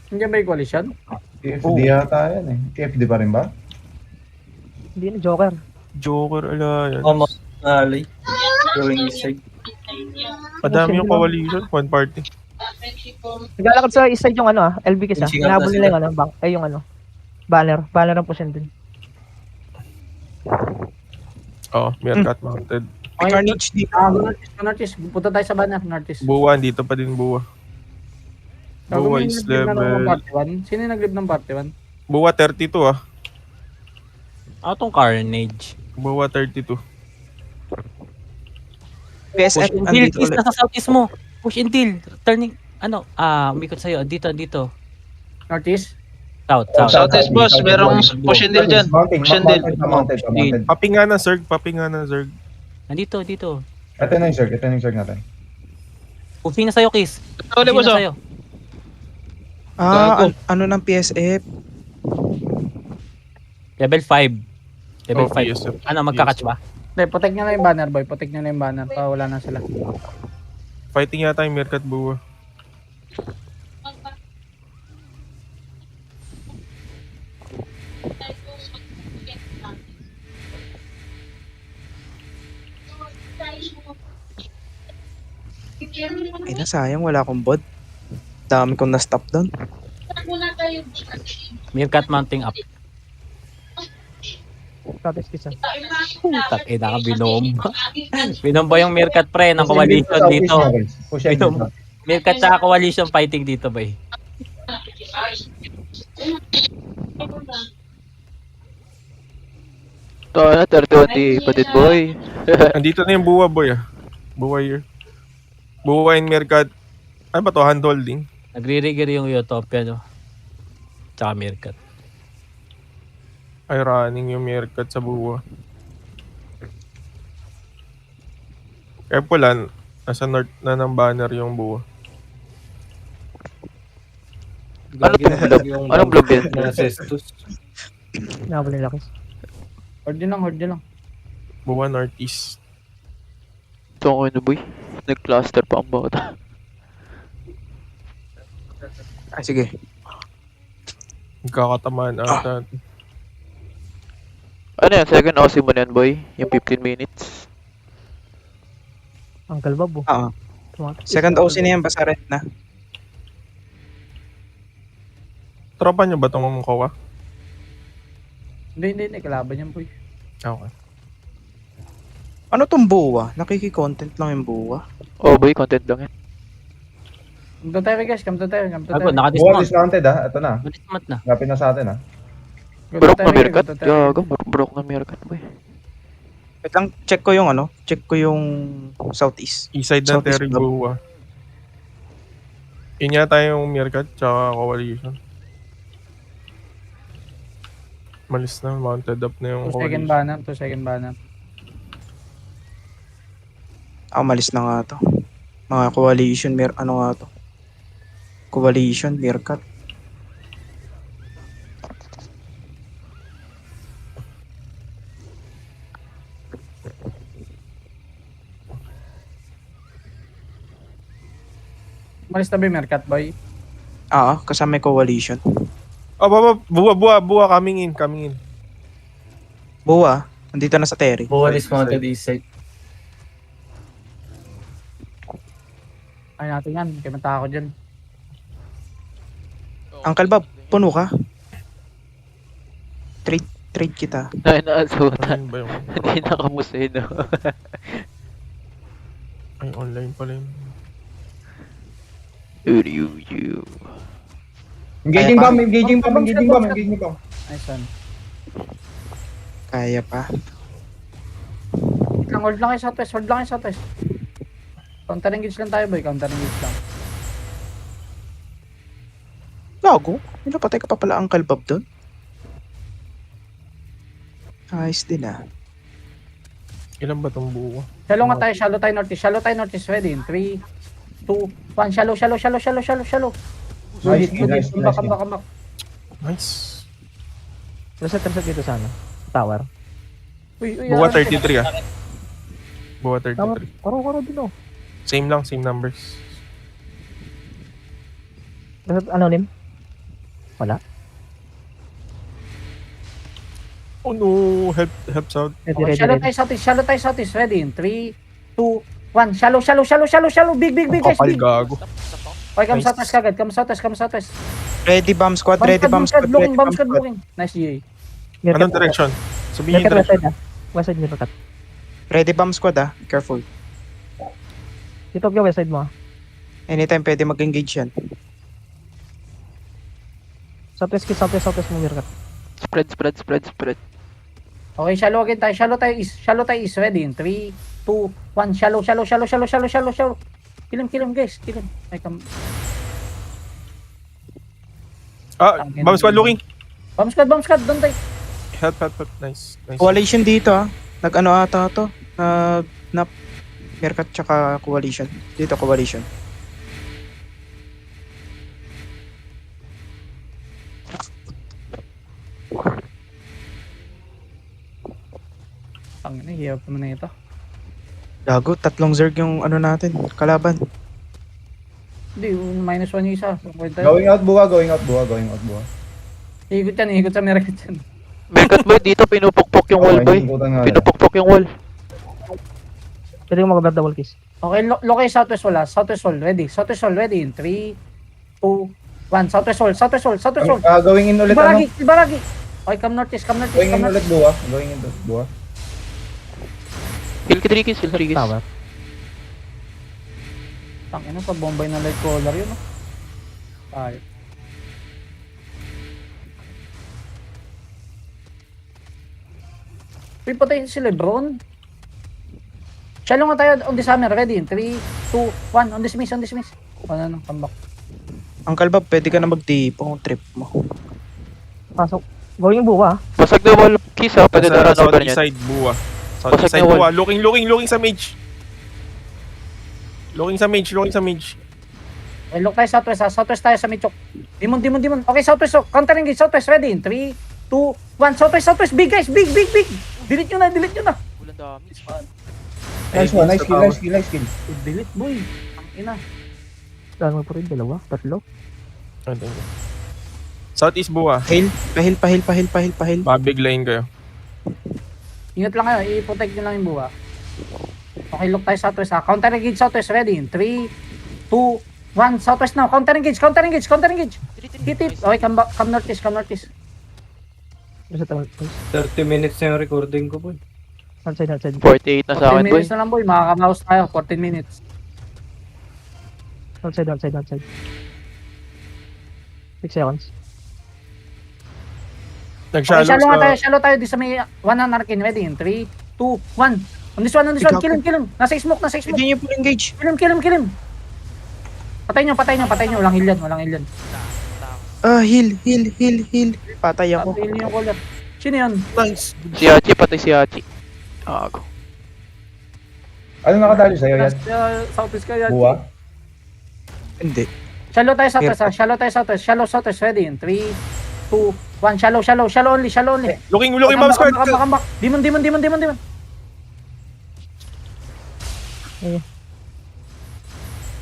Hindi ba yung coalition? TFD yata yan eh. TFD pa rin ba? Hindi na, Joker. Joker Alliance. Alay. Going inside. Madami yung coalition. One party. Naglalakad sa isa yung ano LB kisa. Pinsingat na Hinabol nila sila. yung ano, yung ano. Banner. Banner ang pusin din. Oo, Meerkat mounted. May carnage dito. Northeast. Punta tayo sa banner, Northeast. Buwa, dito pa din buwa. Buwa is level... Sino yung nag-live ng party 1? Buwa 32 ah. Ano tong Carnage? Buwa 32. Push PSF, until, andito is ulit. nasa southeast mo. Push until. Turning, umikot sa'yo. Dito. Northeast? South. Southeast boss, merong push and deal dyan. Mountain, Push and deal. mounted. Papinga na, Zerg. Nandito. Ito na yung Zerg natin. Pushing na sa'yo, Kiss. Uli Pushing boss, na oh. sa'yo. Ah, ano ng PSF? Level 5. Level Oh, 5. PSF. Ano, magkakatch ba? Hindi, protect nyo lang yung banner, boy. Protect nyo lang yung banner. Pa wala na sila. Fighting yata yung Meerkat buwa. Ay na, sayang. Wala akong bod. Dami kong na-stop doon. Meerkat mounting up. Southeast kisa. Takina ka, binomba. Binomba yung Meerkat, pre, ng coalition dito. Push and Binom- Meerkat sa coalition fighting dito, bay. Ito na, 31 di Patit Boy. Andito na yung buwa, boy ah. Buwa here. Buwa and Meerkat. Ano ba to? Handholding? Nagre-rigger yung Utopia, no? Tsaka Meerkat. Ay, running yung Meerkat sa buwa. Careful ah. Nasa north na ng banner yung buwa. Anong vlog yan? Hinabol nila kis. Horde lang. Buwa northeast. Ito ako yun, boy. Nag-cluster pa ang bata. Ay, sige. Magkakatamaan ata. Ano yan? Second OC mo na yan, boy? Yung 15 minutes. Uncle Bob. Oo. Second OC na yan, basta red na. Tropa nyo ba itong Kowa? Hindi. Kalaban yan, boy. Okay. Ano tong buwa? Nakiki-content lang yung buwa. Oh, boy. Content lang yan. Come to tayo, guys. Come to tayo. Ako, Buwa naka-dismount. dismounted ah. Ito na. Naka-dismount na. Lapit na sa atin ah. Broke na Meerkat. Gago, broke na Meerkat, boy. Wait lang, check ko yung ano? Check ko yung southeast. East side ng Southeast Terry Club. buwa. Yun yata yung Meerkat tsaka coalition. Malis na, mounted up na yung 2 second coalition. banner. Malis na nga to. Mga coalition, ano nga to? Coalition, Meerkat. Malis na ba yung Mercat, boy? Kasama yung coalition. Oh, buwa, coming in. Buwa, nandito na sa Terry. Buwa dismounted east side. Ay natin yan. Kaya mata ako dyan. Uncle Bob, puno ka? Trade kita. Naasutan. Ano ba yung... Hindi nakamusin, no? Ay, online pala yun. You. Engaging Kaya bomb, pa. engaging bomb, engaging bomb, engaging bomb. Nice one. Kaya pa. Wait lang, hold lang kayo southwest. Hold lang kayo southwest. Counter engage lang tayo boy. Counter engage lang. Gago. May napatay ka pa pala Uncle Bob doon. Ayos din ah. Ilan ba tong buo? Shallow nga tayo. Shallow tayo northeast. Shallow tayo northeast. Ready in 3, 2, 1. Shallow. Nice, Good hit. nice, Come nice. back. Nice. Reset dito sa ano? Tower. Uy, Buwa ano? 33 ah. Buwa Tower. 33. Karo din oh. Same lang, same numbers. Reset ano lim? Wala. Oh no, help out. Ready, Okay, ready, shallow ready. tayo southeast. Ready in 3, 2, 1. Shallow. Big guys. Kapal Big. gago. Okay, come Nice. southwest kagad. Come southwest. Ready bomb squad, ready bomb squad, ready bomb squad. Looking. Nice GA. Anong direction? Sabihin yung Meerkat west direction. side ah. West side Meerkat. Ready bomb squad ah. Careful. Dito ka west side mo ah. Anytime pwede mag-engage yan. Southwest mo Meerkat. Spread. Okay, shallow again tayo. Shallow tayo east. Ready in 3, 2, 1. Shallow. Kill him, guys. Kill him. Ay, come. Bomb squad looking. Bomb squad. Don't die. Help. Nice. Coalition dito ah. Nag-ano ata to? Meerkat tsaka coalition. Dito coalition. Ang hirap naman na ito. Gago, 3 zerg yung ano natin, kalaban. Hindi, -1 yung isa. Going out buwa. Ikot sa Meerkat yan. Meerkat boy, dito pinupukpok yung wall boy. Hinikutan nga nila. Pinupukpok yung wall. Pwede ko mag-grab double kiss. Okay, lokay southwest wala. Southwest wall. Ready in 3, 2, 1. Southwest wall. Going in ulit ano? Baragi. Okay, come northeast. Going in ulit buwa. Going in buwa. Kill Rodriguez. Tower. Tangina pa bombay na light collar yun. No? Ay. Uy, patayin si Lebron. Shallow nga tayo on the summer. Ready in 3, 2, 1. On dismiss. Ano, come back. Uncle Bob, pwede ka na mag-tipo trip mo. Pasok. Going buwa ah. Basag na wall kiss ha. Pwede na run over Southeast niyan. side buwa. Southeast Basag side na wall. buwa. Looking sa mage. Looking sa mage. Okay, look tayo southwest ha. Southwest tayo sa Michok. Demon. Okay, southwest. Counter engage. Southwest. Ready in 3, 2, 1. Southwest. Big guys. Big. Delete nyo na. Walang damage. Nice one, nice kill. Delete, boy. Ang ina. Dalawa po rin, 2, 3. Southeast buwa. Pahil. Mabiglayin kayo. Ingat lang kayo. I-protect nyo lang yung buwa. Okay, look tayo southwest ha. Counter engage southwest. Ready in 3, 2, 1. Southwest now. Counter engage. Hit it. Okay, come northeast. Reset double kiss. 30 minutes na yung recording ko, boy. Outside. 48 na sa 14 akin boy. minutes na lang, boy. Makaka-mouse tayo. 14 minutes. Outside. 6 seconds. Okay, Nag-shallow shallow tayo. Di sa may 1 na narkin. Ready in 3, 2, 1. On this one. Kill him. Nasa smoke. Pwede niyo po engage. Kill him. Patay nyo. Walang heal yan. Heal. Patay ako. Heal yung collar. Sino yun? Nice. Si Hachi, patay si Hachi. Ako. Ano nakadali sa'yo yan? Southwest kaya. Buwa? Hindi. Shallow tayo southwest. Shallow southwest. Ready in 3, 2, 1. Shallow only. Looking bomb squad. Come back. Demon.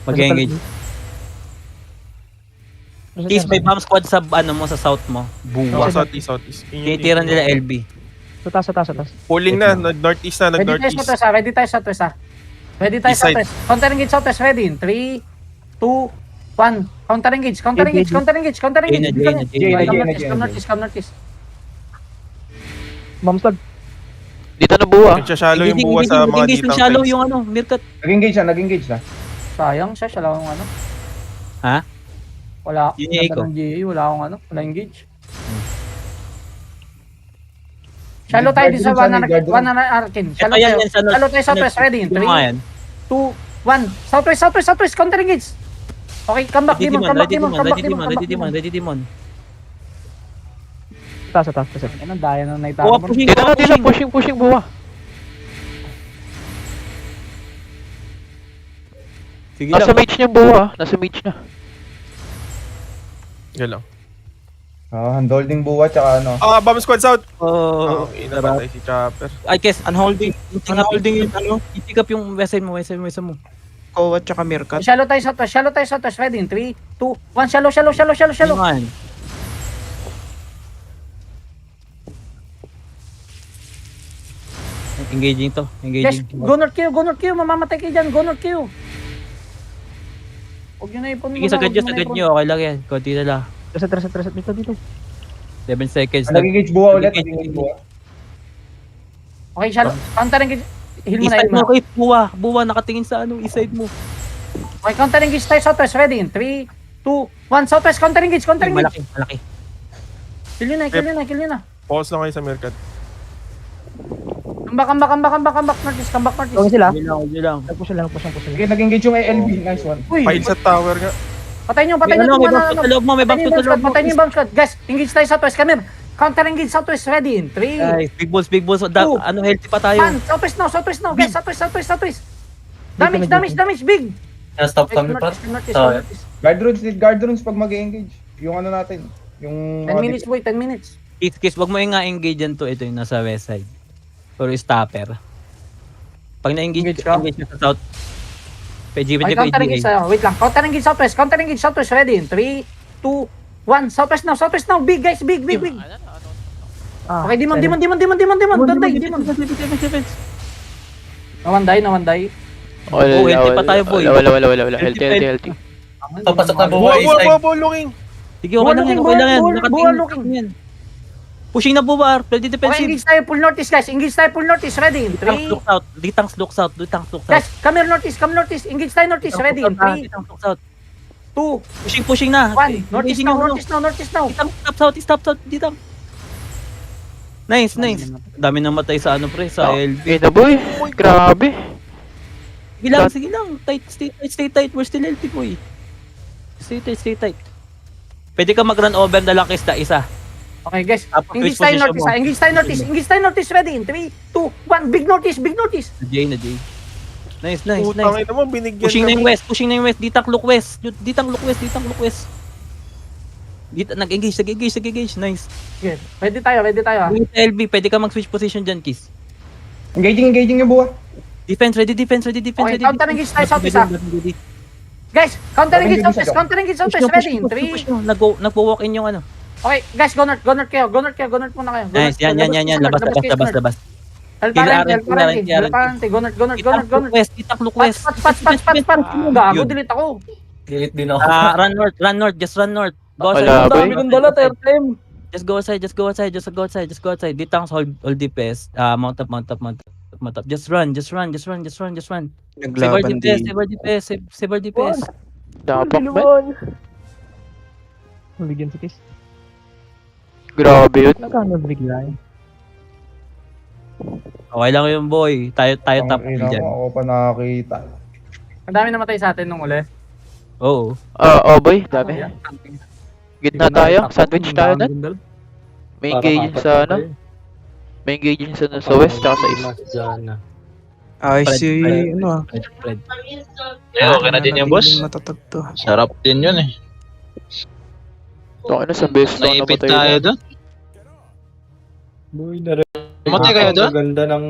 Mag-engage. Kiss may bomb squad sa sa south mo. Buwa. Southeast. Tinitira nila LB. Sa taas. Pulling na. Nag-northeast na. Ready tayo southwest ha. Ready tayo East side. southwest. Counter engage southwest. Ready in 3, 2, 1. Counter engage, counter engage, counter engage, counter engage. Jane, Come northeast, come northeast. Mamstag. Dito na buwa. Nagsashallow yung buwa sa mga Engage ng ditang shallow phase. yung ano, Mirkat. Nag-engage na. Sayang siya lang akong ano. Ha? Wala. Yun yung Ganda echo. ng GA, wala akong ano. Wala engage. Shallow tayo din sa Guard room, 1 na arcane. Shallow Ito yan, tayo. yan, sa north. Shallow tayo southwest. Ready? Yung mga 3, yan. 2, 1. Southwest, southwest, southwest. Counter engage. Okay, come back, Ready demon, demon, come back, ready demon, demon, come back, ready demon, demon, come back, ready demon, demon. ready demon. Taas, taas, taas. Ano, daya na naitaka Buwa mo. pushing, Dito buwa na, dito, pushing. pushing buwa. Sige Nasa lang. mage niya buwa. Nasa mage na. Yan lang. Handholding buwa, tsaka ano. Bomb squad south! Oh, Inapatay si Chopper. I guess, unholding yung ano, i-pick up yung west side mo. Kowa tsaka Meerkat. Shallow tayo southwest. Shallow tayo southwest. Ready? 3, 2, 1. Shallow, shallow, shallow, shallow, shallow. Yan. Engaging to, Yes, engaging. go north Q. Mamamatay kayo dyan. Go north Q. Huwag nyo na ipon Sige, sagad nyo, okay lang yan. Konti na lang. Reset. Dito. 7 seconds na. Nag-engage buwa ulit. Nag-engage buwa. Okay, shallow. Counter engage. Heal mo na, East heal side mo mo, na. buwa, nakatingin sa ano, east side mo. Okay, counter engage tayo southwest. Ready? 3, 2, 1. Southwest, counter engage. Malaki. Kill nyo na. Pause lang kayo sa Meerkat. Come back. Northeast. Gawin sila. Hindi lang. Nag-push lang. Okay, nag-engage yung ALB. Nice one. Uy, Pile sa tower nga. patay nyo. May Ano, bounce sa loob mo, may bounce sa loob mo. Patay nyo yung bomb squad. Guys, engage tayo southwest. Come here. Counter engage southwest. Ready? 3, Guys, big balls. Two. Ano, healthy pa tayo. 1. Southwest now. Guys, southwest. Damage. Big. Stop kami pa. Northeast. Guard runes pag mag-engage. Yung ano natin. Yung 10 minutes, boy. 10 minutes. Kiss, wag mo yung nga-engage dyan to. Ito yung nasa west side. Or stopper. Pag na-engage Engage ka? engage ka sa south. PG, Okay, counter engage tayo. Wait lang. Counter engage southwest. Ready? 3, 2, 1. Southwest now. Big, guys. Big. Ah, Okay, demon. Don't die, demon. No one die. Oh, healthy pa tayo, boy. Wala. Healthy. Pasok na buwa, east side. Buwa looking! Sige, okay lang yan. Okay lang yan. Buwa Nakatingin looking. yan. Pushing na buwa. Pwede Okay, defensive. engage tayo. Full northeast, guys. Ready? 3. Ditanks look south. Guys, come here northeast. Engage tayo northeast. Ready? 3, Ditanks look south. 2, Pushing na. 1. Northeast now. Stop south. Ditang. Nice. Dami nang matay sa ano pre, sa LB. Eh na boy. Grabe. Sige lang. Stay tight. We're still LB boy. Stay tight. Pwede ka mag-run over na lang isa. Okay, guys. Tapos Engage switch tayo position northeast. mo. Engage tayo northeast. Ready? 3, 2, 1. Big northeast. Na J. Nice. Putang ina mo, binigyan Pushing na kami. yung west. Ditang look west. Nag-engage. Nice. Sige, ready tayo. With LB, pwede ka mag-switch position dyan, Kiss. Engaging yung buwa. Defense, ready. Okay, counter engage tayo southeast, ha? Guys, counter engage southwest. Ready? 3. Nagpo-walk in yung ano. Okay, guys, go north kayo. Go north muna kayo. Go Nice, north. yan. Labas. Helparente. Go north. Ditang look west. Pat. Gago, Yun. delete ako. Delete din ako. Run north. Just run north. Go Wala, outside. boy. Dami kong dala, tertem. Just go outside. Ditang hold DPS. Mount up. Just run. Naglaban din. Saber DPS. Dapak ba? Mabigyan si Kiss. Grabe yun. Nagkano-bigla. Okay lang yun, boy. Tayo top dyan. Ako pa nakakita. Ang dami namatay sa atin nung uli. Oo. Boy. Dami. Gitna tayo. Sandwich tayo dun. May engage sa ano. May engage sa west tsaka sa east. Ay, si, ano Fred. Okay na din yung boss. Matatag to. Sarap din yun eh. Okay na sa base lang Naipit namatay tayo na. doon. Boy, Matay kayo doon? Ganda ng